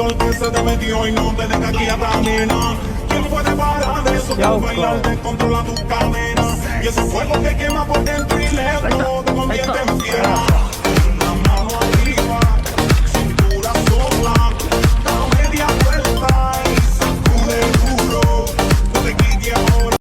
sol que se te metió y no te deja aquí atrás, nena. ¿Quién puede parar eso? Tú bailar descontrola tus cadenas. Y ese fuego que quema por dentro y lejos